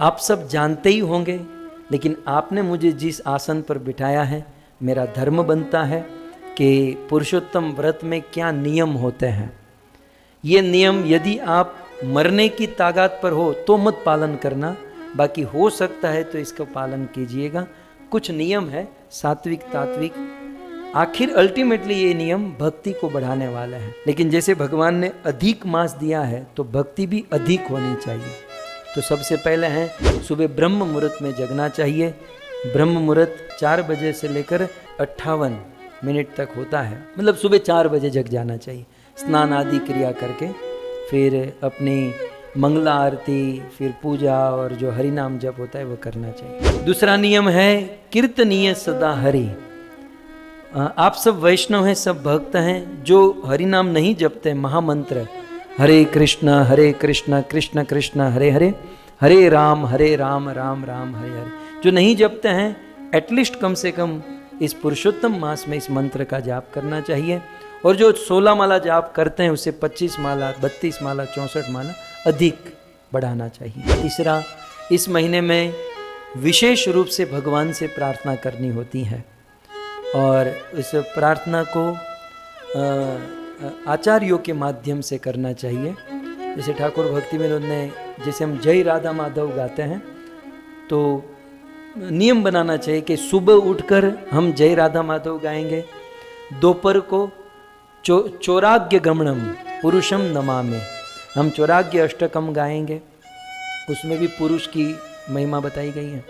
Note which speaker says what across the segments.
Speaker 1: आप सब जानते ही होंगे, लेकिन आपने मुझे जिस आसन पर बिठाया है, मेरा धर्म बनता है कि पुरुषोत्तम व्रत में क्या नियम होते हैं। ये नियम यदि आप मरने की ताकत पर हो तो मत पालन करना, बाकी हो सकता है तो इसका पालन कीजिएगा। कुछ नियम है सात्विक तात्विक, आखिर अल्टीमेटली ये नियम भक्ति को बढ़ाने वाला है। लेकिन जैसे भगवान ने अधिक मास दिया है तो भक्ति भी अधिक होनी चाहिए। तो सबसे पहले है सुबह ब्रह्म मुहूर्त में जगना चाहिए। ब्रह्म मुहूर्त 4 बजे से लेकर 58 मिनट तक होता है, मतलब सुबह 4 बजे जग जाना चाहिए। स्नान आदि क्रिया करके फिर अपनी मंगला आरती, फिर पूजा और जो हरि नाम जप होता है वो करना चाहिए। दूसरा नियम है कीर्तनीय सदा हरि। आप सब वैष्णव हैं, सब भक्त हैं, जो हरि नाम नहीं जपते, महामंत्र हरे कृष्ण कृष्ण कृष्ण हरे हरे, हरे राम राम राम हरे हरे, जो नहीं जपते हैं, एटलीस्ट कम से कम इस पुरुषोत्तम मास में इस मंत्र का जाप करना चाहिए। और जो 16 माला जाप करते हैं उसे 25 माला, 32 माला, 64 माला अधिक बढ़ाना चाहिए। तीसरा, इस महीने में विशेष रूप से भगवान से प्रार्थना करनी होती है और इस प्रार्थना को आचार्यों के माध्यम से करना चाहिए। जैसे ठाकुर भक्ति विनोद ने, जैसे हम जय राधा माधव गाते हैं तो नियम बनाना चाहिए कि सुबह उठकर हम जय राधा माधव गाएंगे, दोपहर को चौराग्य गमनम पुरुषम नमामि, हम चौराग्य अष्टकम गाएंगे, उसमें भी पुरुष की महिमा बताई गई है।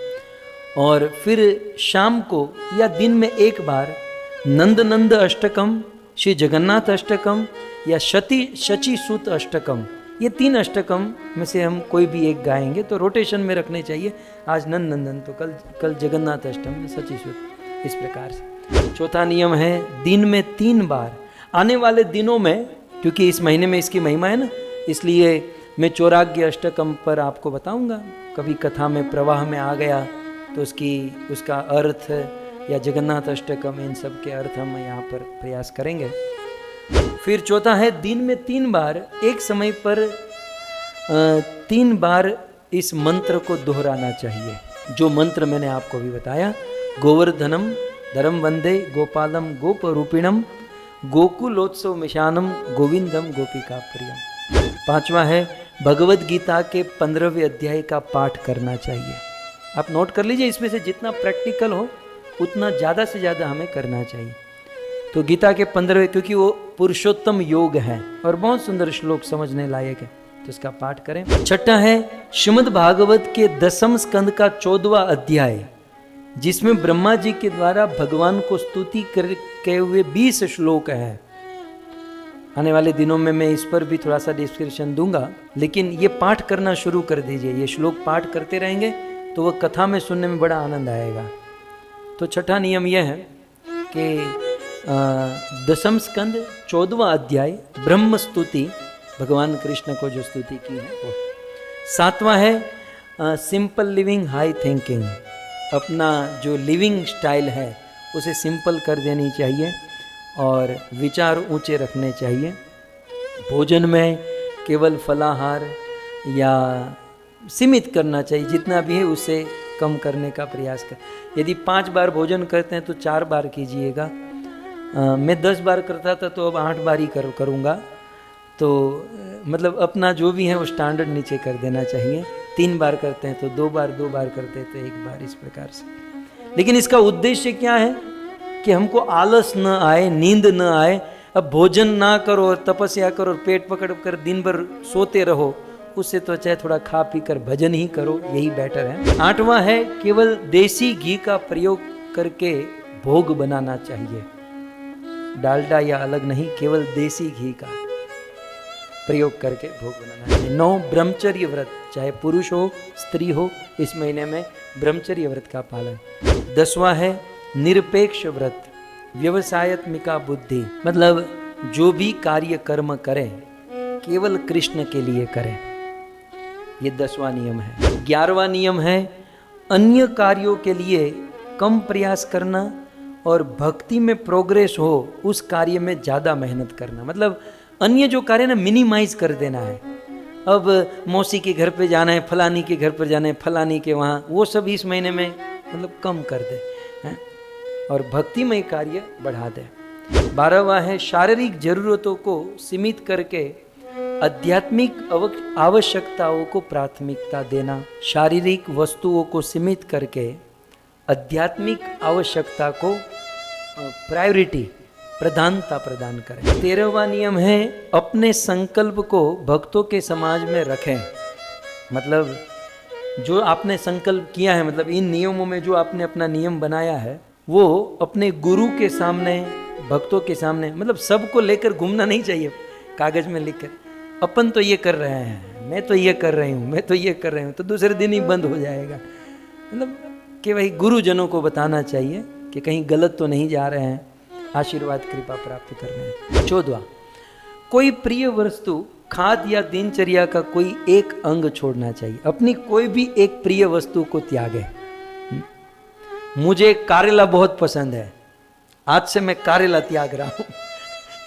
Speaker 1: और फिर शाम को या दिन में एक बार नंद नंद अष्टकम, श्री जगन्नाथ अष्टकम या शची सूत अष्टकम, ये 3 अष्टकम में से हम कोई भी एक गाएंगे तो रोटेशन में रखने चाहिए। आज नंद नंदन तो कल जगन्नाथ अष्टम, शची सूत, इस प्रकार से। चौथा नियम है दिन में 3 बार, आने वाले दिनों में, क्योंकि इस महीने में इसकी महिमा है ना, इसलिए मैं चौराग्य अष्टकम पर आपको बताऊंगा। कभी कथा में प्रवाह में आ गया तो उसका अर्थ या जगन्नाथ अष्टकम, इन सब के अर्थ हम यहाँ पर प्रयास करेंगे। फिर चौथा है दिन में 3 बार, एक समय पर 3 बार इस मंत्र को दोहराना चाहिए। जो मंत्र मैंने आपको भी बताया, गोवर्धनम धरम वंदे गोपालम गोपरूपिणम गोकुलोत्सव मिशानम गोविंदम गोपिका प्रियम। 5वां है भगवद गीता के 15वें अध्याय का पाठ करना चाहिए। आप नोट कर लीजिए, इसमें से जितना प्रैक्टिकल हो उतना ज़्यादा से ज़्यादा हमें करना चाहिए। तो गीता के 15वें, क्योंकि वो पुरुषोत्तम योग है और बहुत सुंदर श्लोक, समझने लायक है, तो इसका पाठ करें। 6ठा है श्रीमद् भागवत के 10वें स्कंद का 14वां अध्याय, जिसमें ब्रह्मा जी के द्वारा भगवान को स्तुति करके हुए 20 श्लोक है। आने वाले दिनों में मैं इस पर भी थोड़ा सा डिस्क्रिप्शन दूंगा, लेकिन ये पाठ करना शुरू कर दीजिए। ये श्लोक पाठ करते रहेंगे तो वह कथा में सुनने में बड़ा आनंद आएगा। तो 6ठा नियम यह है कि 10वें स्कंद 14वां अध्याय ब्रह्म स्तुति, भगवान कृष्ण को जो स्तुति की है वो। 7वां है सिंपल लिविंग हाई थिंकिंग, अपना जो लिविंग स्टाइल है उसे सिंपल कर देनी चाहिए और विचार ऊंचे रखने चाहिए। भोजन में केवल फलाहार या सीमित करना चाहिए, जितना भी है उसे कम करने का प्रयास कर। यदि 5 बार भोजन करते हैं तो 4 बार कीजिएगा। मैं 10 बार करता था तो अब 8 बार ही करूँगा। तो मतलब अपना जो भी है वो स्टैंडर्ड नीचे कर देना चाहिए। 3 बार करते हैं तो 2 बार, 2 बार करते हैं तो 1 बार, इस प्रकार से। लेकिन इसका उद्देश्य क्या है कि हमको आलस न आए, नींद न आए। अब भोजन ना करो और तपस्या करो और पेट पकड़ कर दिन भर सोते रहो, उससे तो चाहे थोड़ा खा पी कर भजन ही करो, यही बेटर है। 8वां है केवल देसी घी का प्रयोग करके भोग बनाना चाहिए, डालडा या अलग नहीं, केवल देसी घी का प्रयोग करके भोग बनाना चाहिए। 9 ब्रह्मचर्य व्रत, चाहे पुरुष हो स्त्री हो, इस महीने में ब्रह्मचर्य व्रत का पालन। 10वां है निरपेक्ष व्रत, व्यवसायत्मिका बुद्धि, मतलब जो भी कार्य कर्म करें केवल कृष्ण के लिए करें, ये 10वां नियम है। 11वां नियम है अन्य कार्यों के लिए कम प्रयास करना और भक्ति में प्रोग्रेस हो उस कार्य में ज़्यादा मेहनत करना। मतलब अन्य जो कार्य ना मिनिमाइज कर देना है। अब मौसी के घर पे जाना है, फलानी के घर पर जाना है, फलानी के वहाँ, वो सब इस महीने में मतलब कम कर दे हैं और भक्तिमय कार्य बढ़ा दे। 12वां है शारीरिक जरूरतों को सीमित करके आध्यात्मिक आवश्यकताओं को प्राथमिकता देना। शारीरिक वस्तुओं को सीमित करके आध्यात्मिक आवश्यकता को प्रायोरिटी, प्रधानता प्रदान करें। 13वां नियम है अपने संकल्प को भक्तों के समाज में रखें। मतलब जो आपने संकल्प किया है, मतलब इन नियमों में जो आपने अपना नियम बनाया है, वो अपने गुरु के सामने, भक्तों के सामने, मतलब सबको लेकर घूमना नहीं चाहिए कागज में लिखकर, अपन तो ये कर रहे हैं, मैं तो ये कर रही हूँ, मैं तो ये कर रही हूँ, तो दूसरे दिन ही बंद हो जाएगा। मतलब कि भाई गुरुजनों को बताना चाहिए कि कहीं गलत तो नहीं जा रहे हैं, आशीर्वाद कृपा प्राप्त करने हैं। 14वां, कोई प्रिय वस्तु, खाद या दिनचर्या का कोई एक अंग छोड़ना चाहिए। अपनी कोई भी एक प्रिय वस्तु को त्यागे। मुझे करेला बहुत पसंद है, आज से मैं करेला त्याग रहा हूँ।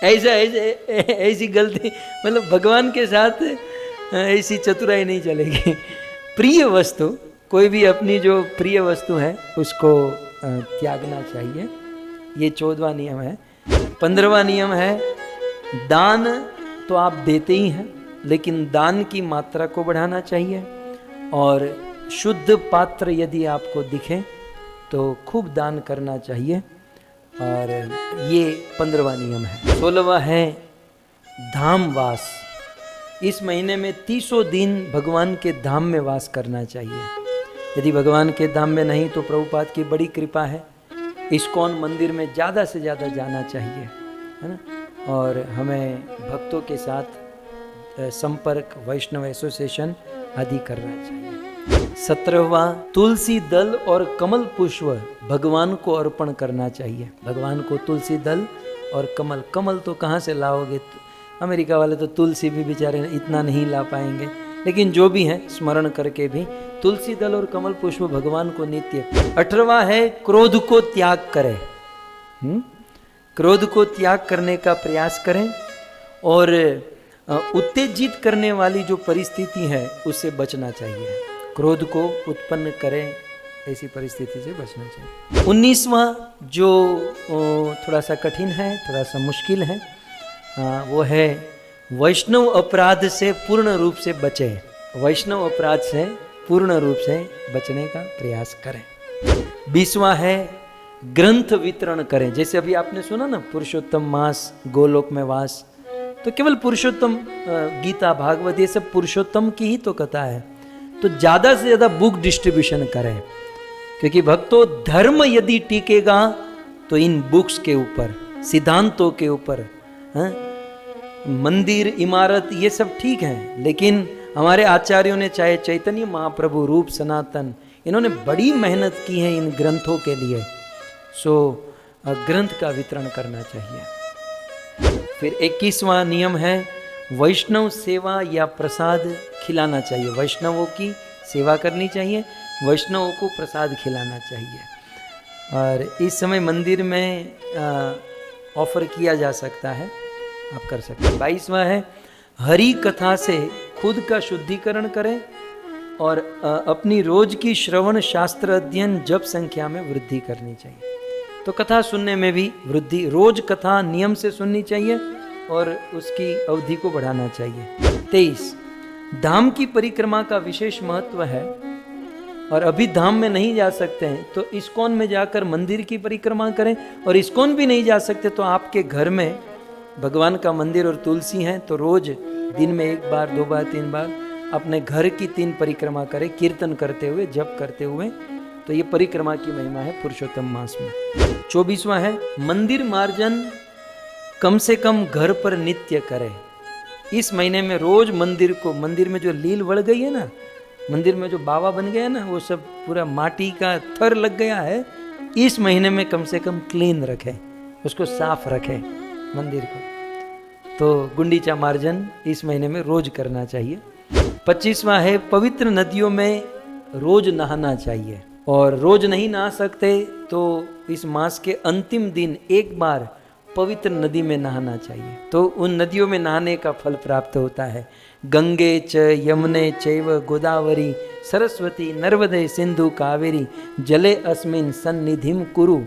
Speaker 1: ऐसी गलती, मतलब भगवान के साथ ऐसी चतुराई नहीं चलेगी। प्रिय वस्तु, कोई भी अपनी जो प्रिय वस्तु है उसको त्यागना चाहिए। ये 14वां नियम है। 15वां नियम है दान तो आप देते ही हैं, लेकिन दान की मात्रा को बढ़ाना चाहिए और शुद्ध पात्र यदि आपको दिखे तो खूब दान करना चाहिए, और ये 15वां नियम है। 16वां है धाम वास। इस महीने में 30 दिन भगवान के धाम में वास करना चाहिए। यदि भगवान के धाम में नहीं तो प्रभुपाद की बड़ी कृपा है, इस्कॉन मंदिर में ज़्यादा से ज़्यादा जाना चाहिए, है ना। और हमें भक्तों के साथ संपर्क, वैष्णव एसोसिएशन आदि करना चाहिए। 17वां तुलसी दल और कमल पुष्प भगवान को अर्पण करना चाहिए। भगवान को तुलसी दल और कमल, कमल तो कहाँ से लाओगे, अमेरिका वाले तो तुलसी भी बेचारे इतना नहीं ला पाएंगे, लेकिन जो भी है स्मरण करके भी तुलसी दल और कमल पुष्प भगवान को नित्य। 18वां है क्रोध को त्याग करें। क्रोध को त्याग करने का प्रयास करें और उत्तेजित करने वाली जो परिस्थिति है उससे बचना चाहिए। क्रोध को उत्पन्न करें ऐसी परिस्थिति से बचना चाहिए। 19वां जो थोड़ा सा कठिन है, थोड़ा सा मुश्किल है, वो है वैष्णव अपराध से पूर्ण रूप से बचें। वैष्णव अपराध से पूर्ण रूप से बचने का प्रयास करें। 20वां है ग्रंथ वितरण करें। जैसे अभी आपने सुना ना, पुरुषोत्तम मास, गोलोक में वास, तो केवल पुरुषोत्तम, गीता, भागवत, ये सब पुरुषोत्तम की ही तो कथा है। तो ज़्यादा से ज़्यादा बुक डिस्ट्रीब्यूशन करें, क्योंकि भक्तों धर्म यदि टिकेगा तो इन बुक्स के ऊपर, सिद्धांतों के ऊपर। मंदिर, इमारत ये सब ठीक है, लेकिन हमारे आचार्यों ने, चाहे चैतन्य महाप्रभु, रूप सनातन, इन्होंने बड़ी मेहनत की है इन ग्रंथों के लिए। सो ग्रंथ का वितरण करना चाहिए। फिर 21वां नियम है वैष्णव सेवा या प्रसाद खिलाना चाहिए। वैष्णवों की सेवा करनी चाहिए, वैष्णवों को प्रसाद खिलाना चाहिए। और इस समय मंदिर में ऑफर किया जा सकता है, आप कर सकते हैं। 22वां है हरि कथा से खुद का शुद्धिकरण करें और अपनी रोज की श्रवण, शास्त्र अध्ययन, जप संख्या में वृद्धि करनी चाहिए। तो कथा सुनने में भी वृद्धि, रोज कथा नियम से सुननी चाहिए और उसकी अवधि को बढ़ाना चाहिए। 23 धाम की परिक्रमा का विशेष महत्व है, और अभी धाम में नहीं जा सकते हैं तो इस्कॉन में जाकर मंदिर की परिक्रमा करें, और इस्कॉन भी नहीं जा सकते तो आपके घर में भगवान का मंदिर और तुलसी हैं, तो रोज दिन में 1 बार, 2 बार, 3 बार अपने घर की 3 परिक्रमा करें, कीर्तन करते हुए, जप करते हुए। तो ये परिक्रमा की महिमा है पुरुषोत्तम मास में। 24वां है मंदिर मार्जन कम से कम घर पर नित्य करें। इस महीने में रोज मंदिर में जो लील बढ़ गई है ना, मंदिर में जो बाबा बन गया ना, वो सब पूरा माटी का थर लग गया है, इस महीने में कम से कम क्लीन रखें, उसको साफ रखें मंदिर को। तो गुंडीचा मार्जन इस महीने में रोज करना चाहिए। 25वां है पवित्र नदियों में रोज नहाना चाहिए, और रोज नहीं नहा सकते तो इस मास के अंतिम दिन 1 बार पवित्र नदी में नहाना चाहिए, तो उन नदियों में नहाने का फल प्राप्त होता है। गंगे च यमुने चैव गोदावरी सरस्वती नर्मदे सिंधु कावेरी जले अस्मिन सन्निधिम कुरु।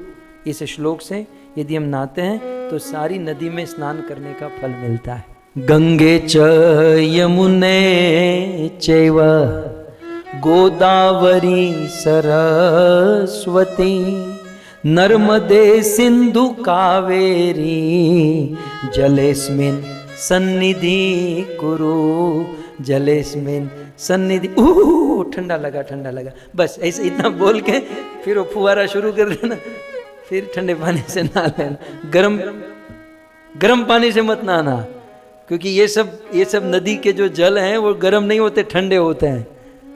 Speaker 1: इस श्लोक से यदि हम नहाते हैं तो सारी नदी में स्नान करने का फल मिलता है। गंगे च यमुने चैव गोदावरी सरस्वती नर्मदे सिंधु कावेरी जलेस्मिन सन्निधि कुरु जलेस्मिन सन्निधि। ठंडा लगा ठंडा लगा, बस ऐसे इतना बोल के फिर वो फुवारा शुरू कर देना, फिर ठंडे पानी से नहा लेना। गरम पानी से मत नहाना, क्योंकि ये सब नदी के जो जल हैं वो गर्म नहीं होते, ठंडे होते हैं।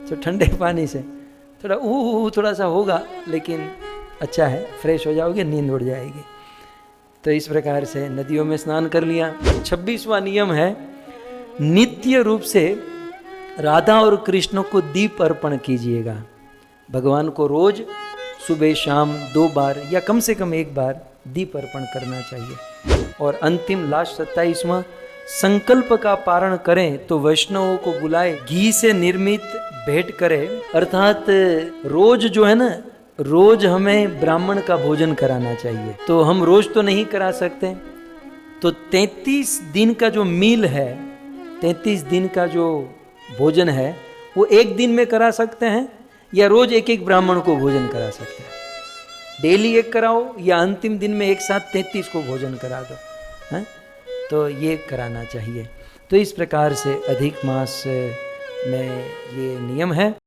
Speaker 1: तो ठंडे पानी से थोड़ा सा होगा, लेकिन अच्छा है, फ्रेश हो जाओगे, नींद उड़ जाएगी। तो इस प्रकार से नदियों में स्नान कर लिया। 26वां नियम है, नित्य रूप से राधा और कृष्ण को दीप अर्पण कीजिएगा। भगवान को रोज सुबह शाम 2 बार या कम से कम 1 बार दीप अर्पण करना चाहिए। और अंतिम लास्ट 27वां, संकल्प का पारण करें तो वैष्णवों को बुलाए, घी से निर्मित भेंट करें। अर्थात रोज जो है ना, रोज हमें ब्राह्मण का भोजन कराना चाहिए। तो हम रोज तो नहीं करा सकते, तो 33 दिन का जो मील है, 33 दिन का जो भोजन है, वो 1 दिन में करा सकते हैं, या रोज एक ब्राह्मण को भोजन करा सकते हैं। डेली 1 कराओ, या अंतिम दिन में एक साथ 33 को भोजन करा दो, है? तो ये कराना चाहिए। तो इस प्रकार से अधिक मास में ये नियम है।